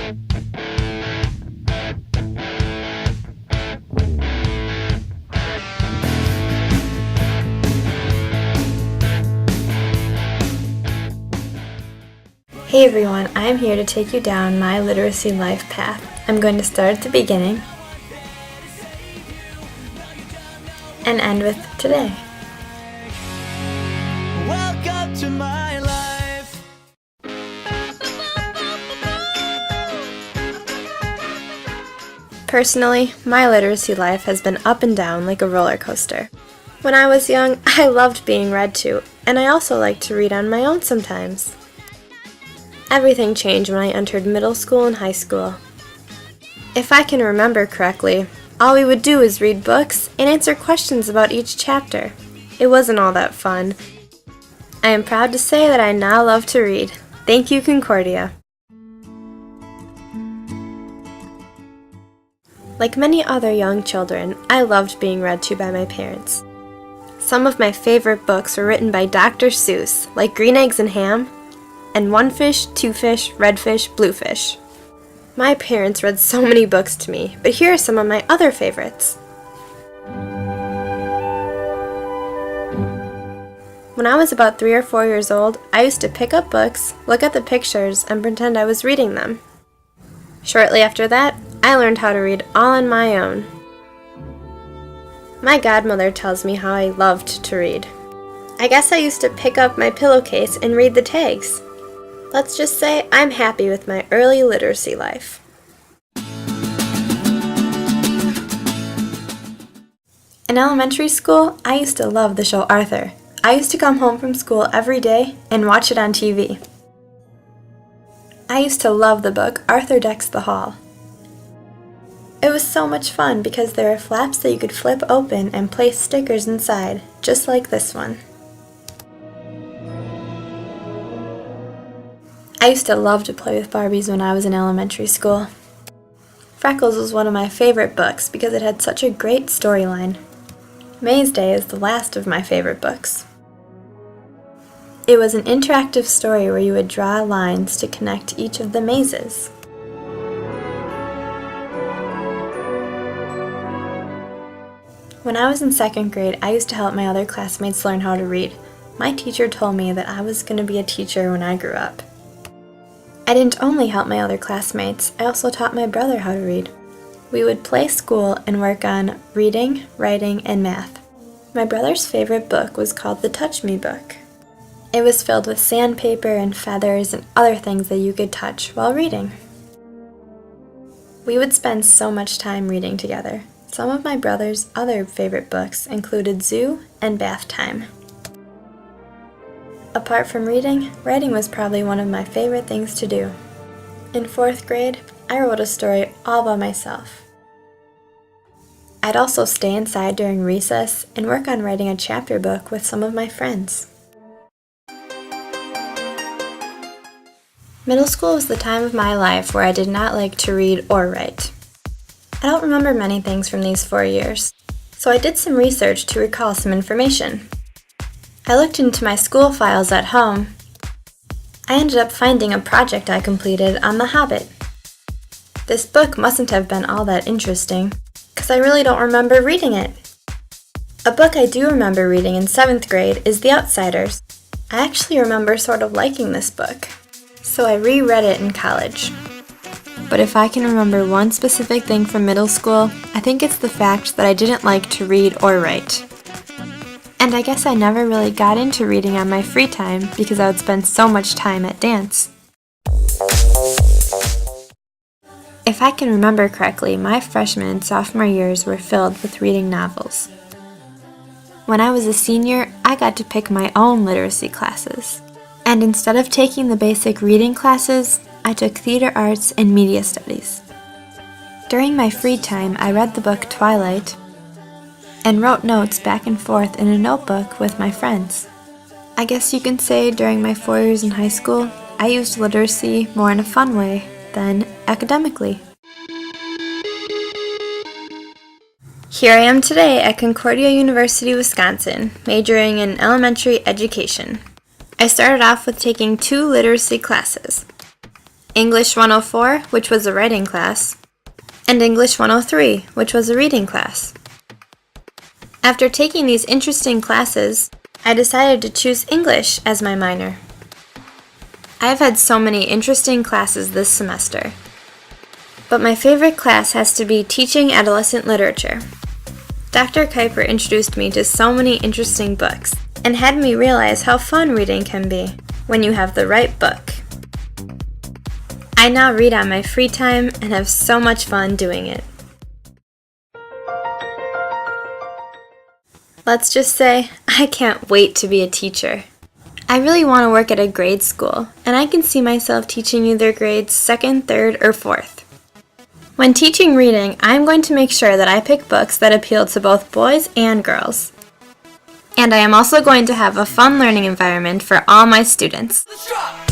Hey everyone, I'm here to take you down my literacy life path. I'm going to start at the beginning and end with today. Welcome to my life. Personally, my literacy life has been up and down like a roller coaster. When I was young, I loved being read to, and I also liked to read on my own sometimes. Everything changed when I entered middle school and high school. If I can remember correctly, all we would do is read books and answer questions about each chapter. It wasn't all that fun. I am proud to say that I now love to read. Thank you, Concordia. Like many other young children, I loved being read to by my parents. Some of my favorite books were written by Dr. Seuss, like Green Eggs and Ham, and One Fish, Two Fish, Red Fish, Blue Fish. My parents read so many books to me, but here are some of my other favorites. When I was about 3 or 4 years old, I used to pick up books, look at the pictures, and pretend I was reading them. Shortly after that, I learned how to read all on my own. My godmother tells me how I loved to read. I guess I used to pick up my pillowcase and read the tags. Let's just say I'm happy with my early literacy life. In elementary school, I used to love the show Arthur. I used to come home from school every day and watch it on TV. I used to love the book Arthur Decks the Hall. It was so much fun because there were flaps that you could flip open and place stickers inside, just like this one. I used to love to play with Barbies when I was in elementary school. Freckles was one of my favorite books because it had such a great storyline. Maze Day is the last of my favorite books. It was an interactive story where you would draw lines to connect each of the mazes. When I was in 2nd grade, I used to help my other classmates learn how to read. My teacher told me that I was going to be a teacher when I grew up. I didn't only help my other classmates, I also taught my brother how to read. We would play school and work on reading, writing, and math. My brother's favorite book was called the Touch Me book. It was filled with sandpaper and feathers and other things that you could touch while reading. We would spend so much time reading together. Some of my brother's other favorite books included Zoo and Bath Time. Apart from reading, writing was probably one of my favorite things to do. In 4th grade, I wrote a story all by myself. I'd also stay inside during recess and work on writing a chapter book with some of my friends. Middle school was the time of my life where I did not like to read or write. I don't remember many things from these 4 years, so I did some research to recall some information. I looked into my school files at home. I ended up finding a project I completed on The Hobbit. This book mustn't have been all that interesting, because I really don't remember reading it. A book I do remember reading in 7th grade is The Outsiders. I actually remember sort of liking this book, so I reread it in college. But if I can remember one specific thing from middle school, I think it's the fact that I didn't like to read or write. And I guess I never really got into reading on my free time because I would spend so much time at dance. If I can remember correctly, my freshman and sophomore years were filled with reading novels. When I was a senior, I got to pick my own literacy classes. And instead of taking the basic reading classes, I took theater arts and media studies. During my free time, I read the book Twilight and wrote notes back and forth in a notebook with my friends. I guess you can say during my 4 years in high school, I used literacy more in a fun way than academically. Here I am today at Concordia University, Wisconsin, majoring in elementary education. I started off with taking 2 literacy classes. English 104, which was a writing class, and English 103, which was a reading class. After taking these interesting classes, I decided to choose English as my minor. I've had so many interesting classes this semester, but my favorite class has to be Teaching Adolescent Literature. Dr. Kuiper introduced me to so many interesting books and had me realize how fun reading can be when you have the right book. I now read on my free time and have so much fun doing it. Let's just say, I can't wait to be a teacher. I really want to work at a grade school, and I can see myself teaching either grades 2nd, 3rd, or 4th. When teaching reading, I'm going to make sure that I pick books that appeal to both boys and girls. And I am also going to have a fun learning environment for all my students. Let's drop!